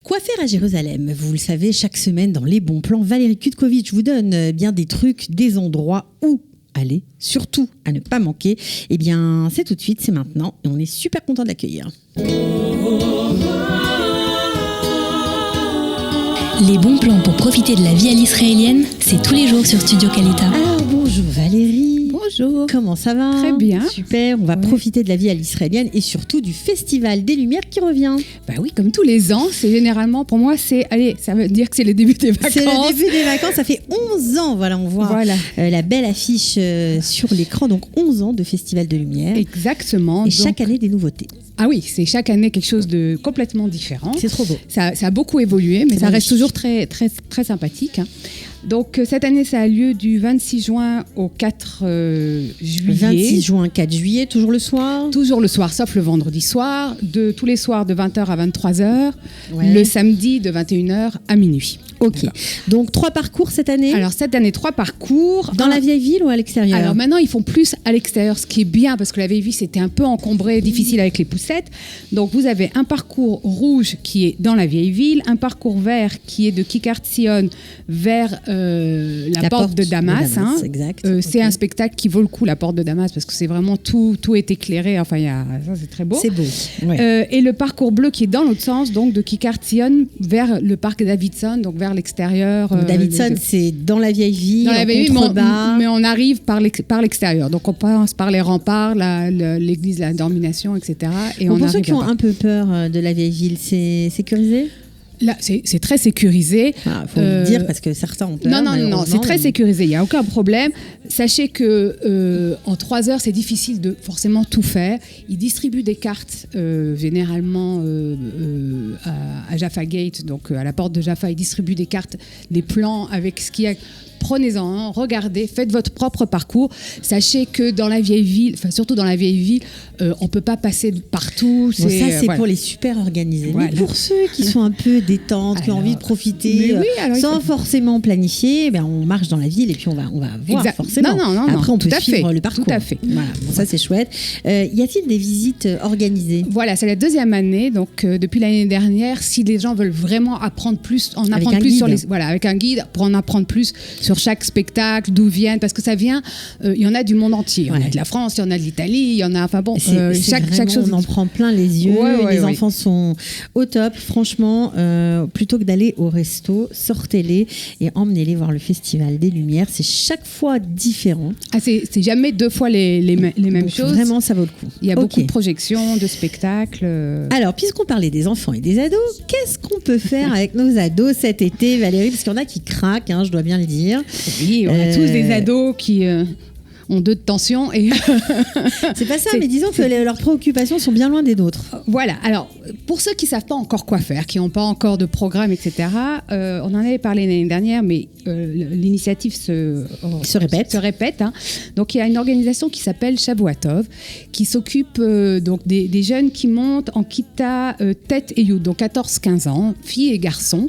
Quoi faire à Jérusalem? Vous le savez, chaque semaine dans Les Bons Plans, Valérie Kutkovitch vous donne bien des trucs, des endroits où aller, surtout à ne pas manquer. Eh bien, c'est tout de suite, c'est maintenant, et on est super content de l'accueillir. Les bons plans pour profiter de la vie à l'israélienne, c'est tous les jours sur Studio Kalita. Alors, bonjour Valérie. Bonjour. Comment ça va? Très bien. Super, on va profiter de la vie à l'israélienne et surtout du Festival des Lumières qui revient. Bah oui, comme tous les ans, c'est généralement, pour moi, ça veut dire que c'est le début des vacances. C'est le début des vacances, ça fait 11 ans, voilà, on voit la belle affiche sur l'écran, donc 11 ans de Festival de Lumière. Exactement. Et chaque année des nouveautés. Ah oui, c'est chaque année quelque chose de complètement différent. C'est trop beau. Ça a beaucoup évolué, mais ça reste toujours très, très, très sympathique. Donc cette année, ça a lieu du 26 juin au 4 juillet. 26 juin, 4 juillet, toujours le soir? Toujours le soir, sauf le vendredi soir. Tous les soirs de 20h à 23h. Ouais. Le samedi de 21h à minuit. Ok. Voilà. Donc 3 parcours cette année? Alors cette année, 3 parcours. Dans la vieille ville ou à l'extérieur? Alors maintenant, ils font plus à l'extérieur, ce qui est bien parce que la vieille ville, c'était un peu encombré, difficile avec les poussettes. Donc vous avez un parcours rouge qui est dans la vieille ville, un parcours vert qui est de Kikar Tzion vers la porte de Damas. Exact. C'est un spectacle qui vaut le coup, la porte de Damas, parce que c'est vraiment tout est éclairé. Enfin, ça c'est très beau. C'est beau. Ouais. Et le parcours bleu qui est dans l'autre sens, donc de Kikar Tzion vers le parc Davidson, donc vers l'extérieur. Davidson, c'est dans la vieille ville, dans la vieille ville, mais on arrive par l'extérieur. Donc on passe par les remparts, l'église de la Domination, etc. Et pour ceux qui ont un peu peur de la vieille ville, c'est sécurisé? Là, c'est très sécurisé. Il faut le dire parce que certains ont peur. Non, c'est très sécurisé. Il n'y a aucun problème. Sachez que en 3 heures, c'est difficile de forcément tout faire. Ils distribuent des cartes généralement à Jaffa Gate, donc à la porte de Jaffa. Ils distribuent des cartes, des plans avec ce qu'il y a. Prenez-en, regardez, faites votre propre parcours. Sachez que dans la vieille ville, enfin surtout dans la vieille ville, on peut pas passer partout. Ça, c'est pour les super organisés. Voilà. Mais pour ceux qui sont un peu détentes, qui ont envie de profiter, sans forcément planifier, on marche dans la ville et puis on va voir forcément. Non, après, on peut suivre suivre le parcours. Tout à fait. Voilà. Bon, ça, c'est chouette. Y a-t-il des visites organisées? Voilà, c'est la 2e année. Donc, depuis l'année dernière, si les gens veulent vraiment apprendre plus, avec un guide, pour en apprendre plus sur chaque spectacle, d'où viennent, parce que ça vient, il y en a du monde entier. Il y en a de la France, il y en a de l'Italie, il y en a, chaque chose. On en prend plein les yeux, les enfants sont au top. Franchement, plutôt que d'aller au resto, sortez-les et emmenez-les voir le Festival des Lumières. C'est chaque fois différent. Ah, c'est jamais 2 fois les mêmes choses. Vraiment, ça vaut le coup. Il y a beaucoup de projections, de spectacles. Alors, puisqu'on parlait des enfants et des ados, qu'est-ce qu'on peut faire avec nos ados cet été, Valérie? Parce qu'il y en a qui craquent, je dois bien le dire. Oui, on a tous des ados qui ont 2 de tension. Et c'est pas ça, mais disons que leurs préoccupations sont bien loin des nôtres. Voilà, alors pour ceux qui ne savent pas encore quoi faire, qui n'ont pas encore de programme, etc., on en avait parlé l'année dernière, mais l'initiative se répète. Donc il y a une organisation qui s'appelle Shavuatov, qui s'occupe donc des jeunes qui montent en Kita Tête et Yud, donc 14-15 ans, filles et garçons,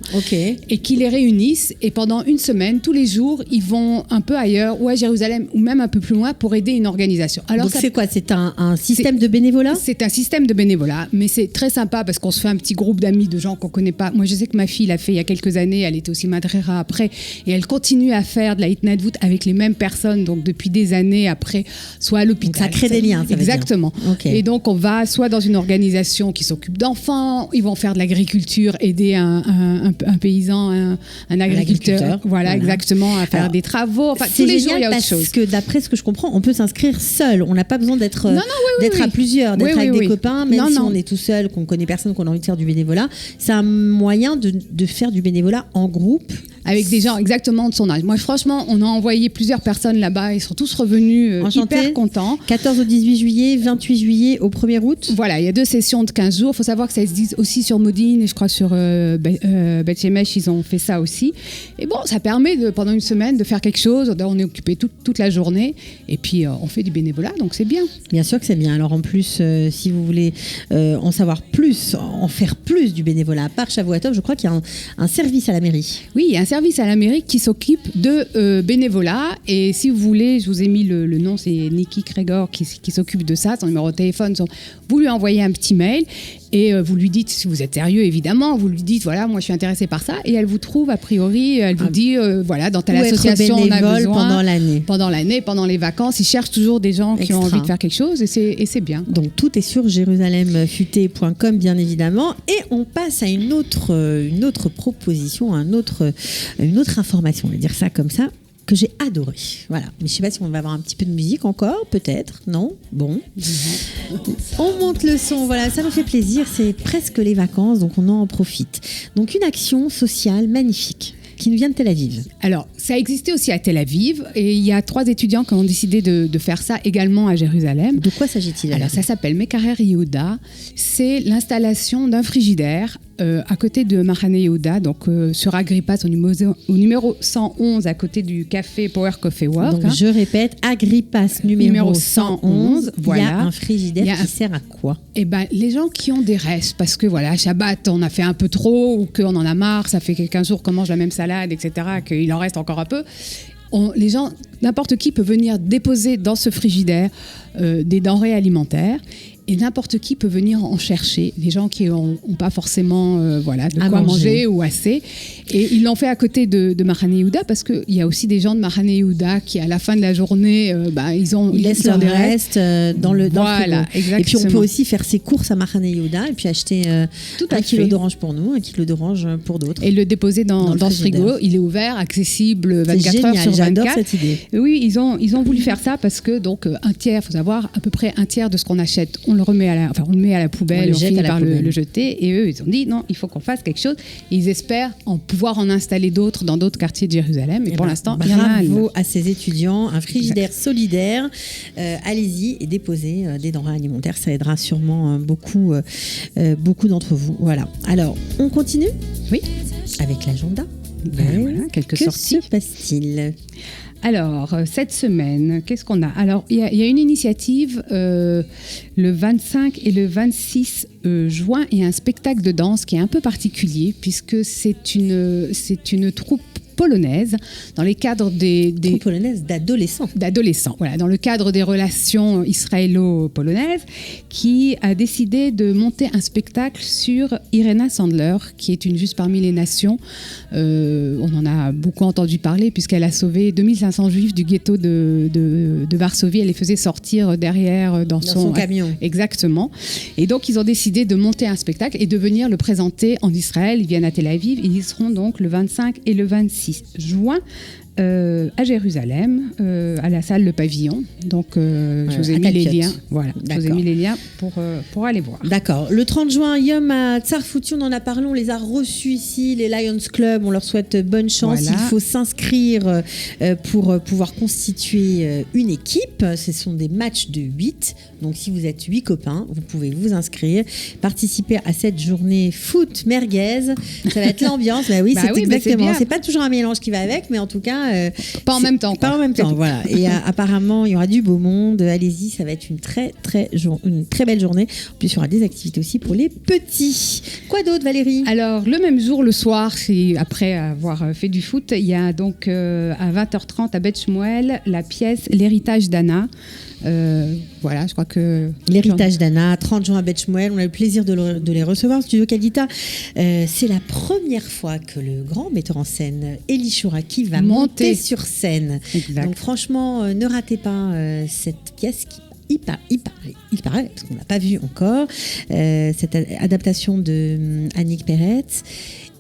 et qui les réunissent, et pendant une semaine, tous les jours, ils vont un peu ailleurs, ou à Jérusalem, ou même un peu plus loin, pour aider une organisation. Alors, donc c'est quoi? C'est un système de bénévolat? C'est un système de bénévolat, mais c'est très sympa parce qu'on se fait un petit groupe d'amis, de gens qu'on ne connaît pas. Moi, je sais que ma fille l'a fait il y a quelques années, elle était aussi madrera après, et elle continue à faire de la Hitnadvout avec les mêmes personnes, donc depuis des années après, soit à l'hôpital. Donc ça crée des liens, ça exactement. Et donc, on va soit dans une organisation qui s'occupe d'enfants, ils vont faire de l'agriculture, aider un paysan, un agriculteur. Voilà, exactement, à faire des travaux. Enfin, tous les jours, il y a autre chose. Parce que d'après ce que je comprends, on peut s'inscrire seul. On n'a pas besoin d'être à plusieurs, d'être avec des copains, même si on est tout seul, qu'on connaît personne, qu'on a envie de faire du bénévolat. C'est un moyen de faire du bénévolat en groupe. Avec des gens exactement de son âge. Moi, franchement, on a envoyé plusieurs personnes là-bas. Ils sont tous revenus hyper contents. 14 au 18 juillet, 28 juillet au 1er août. Voilà, il y a 2 sessions de 15 jours. Il faut savoir que ça se dit aussi sur Modine et je crois sur Beth Shemesh, ils ont fait ça aussi. Et bon, ça permet pendant une semaine de faire quelque chose. On est occupé toute la journée et puis on fait du bénévolat, donc c'est bien. Bien sûr que c'est bien. Alors en plus, si vous voulez en savoir plus, en faire plus du bénévolat, à part Shavuatov, je crois qu'il y a un service à la mairie. Oui, il y a un service à l'Amérique qui s'occupe de bénévolat. Et si vous voulez, je vous ai mis le nom, c'est Nikki Kregor qui s'occupe de ça. Son numéro de téléphone, vous lui envoyez un petit mail et vous lui dites, si vous êtes sérieux évidemment, vous lui dites voilà, moi je suis intéressée par ça, et elle vous trouve a priori, elle vous dit voilà, dans telle association on a besoin pendant l'année, pendant les vacances. Ils cherchent toujours des gens qui ont envie de faire quelque chose, et c'est bien. Donc tout est sur jérusalemfuté.com bien évidemment, et on passe à une autre proposition, une autre information, on va dire ça comme ça, que j'ai adoré. Voilà. Mais je ne sais pas si on va avoir un petit peu de musique encore, peut-être, non ? Bon. On monte le son, voilà, ça nous fait plaisir, c'est presque les vacances, donc on en profite. Donc une action sociale magnifique qui nous vient de Tel Aviv. Alors, ça existait aussi à Tel Aviv, et il y a 3 étudiants qui ont décidé de faire ça également à Jérusalem. De quoi s'agit-il ? Alors, ça s'appelle Mekarer Yehuda. C'est l'installation d'un frigidaire à côté de Mahane Yehuda, donc sur Agrippa, au numéro 111, à côté du café Power Coffee Work. Donc, je répète, Agrippas numéro 111, voilà. Il y a un frigidaire qui sert à quoi ? Eh ben, les gens qui ont des restes, parce que voilà, Shabbat, on a fait un peu trop, ou qu'on en a marre, ça fait 15 jours qu'on mange la même salade, etc., qu'il en reste encore un peu. Les gens, n'importe qui peut venir déposer dans ce frigidaire des denrées alimentaires, et n'importe qui peut venir en chercher. Les gens qui n'ont pas forcément de quoi manger ou assez. Et ils l'ont fait à côté de Mahane Yehuda, parce qu'il y a aussi des gens de Mahane Yehuda qui, à la fin de la journée, ils laissent leur reste dans le frigo. Exactement. Et puis on peut aussi faire ses courses à Mahane Yehuda et puis acheter 1 kilo d'orange pour nous, 1 kilo d'orange pour d'autres. Et le déposer dans ce frigo. Il est ouvert, accessible 24 heures sur 24. J'adore cette idée. Oui, ils ont voulu faire ça parce que donc il faut savoir, à peu près un tiers de ce qu'on achète, on le met à la poubelle, on finit par le jeter. Et eux, ils ont dit non, il faut qu'on fasse quelque chose. Et ils espèrent pouvoir en installer d'autres dans d'autres quartiers de Jérusalem. Et pour l'instant, il y en a. Bravo à ces étudiants, un frigidaire solidaire. Allez-y et déposez des denrées alimentaires. Ça aidera sûrement beaucoup d'entre vous. Voilà. Alors, on continue ? Oui. Avec l'agenda. Voilà, quelques sorties. Que se passe-t-il ? Alors, cette semaine, qu'est-ce qu'on a ? Alors, il y a une initiative le 25 et le 26 juin, il y a un spectacle de danse qui est un peu particulier, puisque c'est une troupe polonaise dans les cadres des polonaise d'adolescents, voilà, dans le cadre des relations israélo-polonaises, qui a décidé de monter un spectacle sur Irena Sandler, qui est une juste parmi les nations. On en a beaucoup entendu parler, puisqu'elle a sauvé 2500 juifs du ghetto de Varsovie. Elle les faisait sortir derrière dans son camion. Exactement. Et donc ils ont décidé de monter un spectacle et de venir le présenter en Israël. Ils viennent à Tel Aviv. Ils y seront donc le 25 et le 26 juin à Jérusalem, à la salle Le Pavillon. Donc, je vous ai mis les liens. Voilà, je vous ai mis les liens pour aller voir. D'accord. Le 30 juin, Yom à Tsarfouti, on en a parlé, on les a reçus ici, les Lions Club. On leur souhaite bonne chance. Voilà. Il faut s'inscrire pour pouvoir constituer une équipe. Ce sont des matchs de 8. Donc, si vous êtes 8 copains, vous pouvez vous inscrire, participer à cette journée foot merguez. Ça va être l'ambiance. Bah oui, c'est exactement. C'est pas toujours un mélange qui va avec, mais en tout cas, pas en même temps. Pas en même temps, voilà. Et apparemment, il y aura du beau monde. Allez-y, ça va être une très belle journée. En plus, il y aura des activités aussi pour les petits. Quoi d'autre, Valérie ? Alors, le même jour, le soir, après avoir fait du foot, il y a donc à 20h30 à Beth Shmuel la pièce L'héritage d'Anna. Voilà, je crois que... L'héritage d'Anna, 30 juin à Beth Shmuel. On a eu le plaisir de les recevoir. Studio Kadita, c'est la première fois que le grand metteur en scène Eli Chouraki va monter sur scène. Exact. Donc franchement, ne ratez pas cette pièce qui il paraît, parce qu'on ne l'a pas vue encore, cette adaptation de Annick Peretz.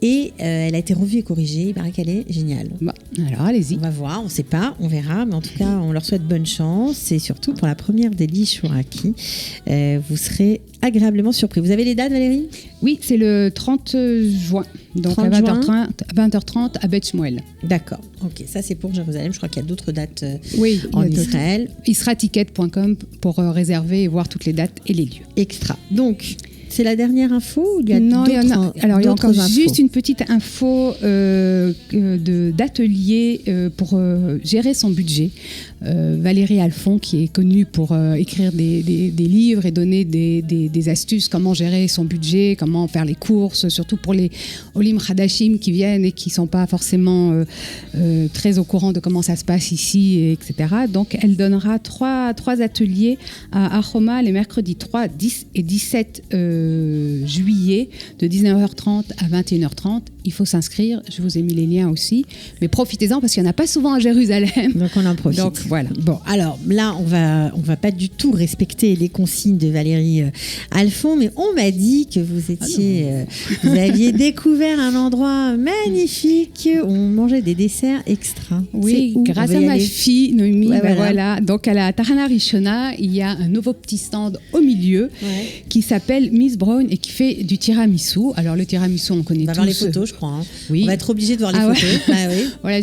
Et elle a été revue et corrigée. Il paraît qu'elle est géniale. Bah, alors allez-y. On va voir, on ne sait pas, on verra. Mais en tout cas, on leur souhaite bonne chance. Et surtout pour la première d'Eli Chouraki, vous serez agréablement surpris. Vous avez les dates, Valérie ? Oui, c'est le 30 juin. Donc 30 à 20h30 à Beth Shmuel. D'accord. Ok, ça c'est pour Jérusalem. Je crois qu'il y a d'autres dates en Israël. Israticket.com pour réserver et voir toutes les dates et les lieux. Extra. Donc... C'est la dernière info ou il y a non, d'autres infos? Alors, il y a encore infos. juste une petite info d'atelier pour gérer son budget. Valérie Alphon, qui est connue pour écrire des livres et donner des astuces, comment gérer son budget, comment faire les courses, surtout pour les Olim Hadashim qui viennent et qui ne sont pas forcément très au courant de comment ça se passe ici, etc. Donc, elle donnera trois ateliers à Aroma les mercredis 3, 10 et 17 juillet de 19h30 à 21h30. Il faut s'inscrire, je vous ai mis les liens aussi, mais profitez-en parce qu'il n'y en a pas souvent à Jérusalem. Donc on en profite. Donc voilà. Bon, alors là, on va pas du tout respecter les consignes de Valérie Alphon, mais on m'a dit que vous aviez découvert un endroit magnifique où on mangeait des desserts extra. Oui, grâce à ma fille Noémie. Ouais, voilà. Donc à la Tahana Rishona, il y a un nouveau petit stand au milieu qui s'appelle Miss Brown et qui fait du tiramisu. Alors le tiramisu, on connaît tous. On va voir les photos, je crois. Hein. Oui. On va être obligé de voir les photos. Ouais. Ah, oui. Voilà,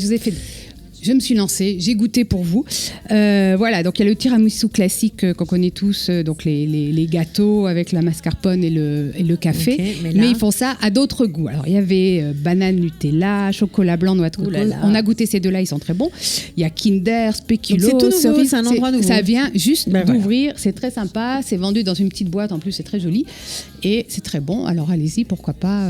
je me suis lancée, j'ai goûté pour vous. Voilà, donc il y a le tiramisu classique qu'on connaît tous, donc les gâteaux avec la mascarpone et le café. Okay, mais ils font ça à d'autres goûts. Alors il y avait banane Nutella, chocolat blanc, noix de coco. On a goûté ces deux-là, ils sont très bons. Il y a Kinder, Spéculoos. C'est tout nouveau, c'est un endroit nouveau. Ça vient juste d'ouvrir, c'est très sympa, c'est vendu dans une petite boîte, en plus c'est très joli. Et c'est très bon, alors allez-y, pourquoi pas.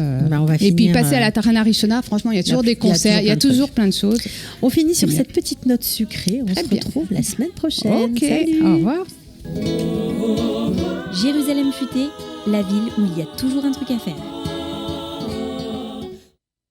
Et puis passer à la Tahana Rishona, franchement, il y a toujours des concerts, il y a toujours plein de choses. On finit sur cette petite note sucrée. On se retrouve la semaine prochaine. Ok, salut. Au revoir. Jérusalem futée, la ville où il y a toujours un truc à faire.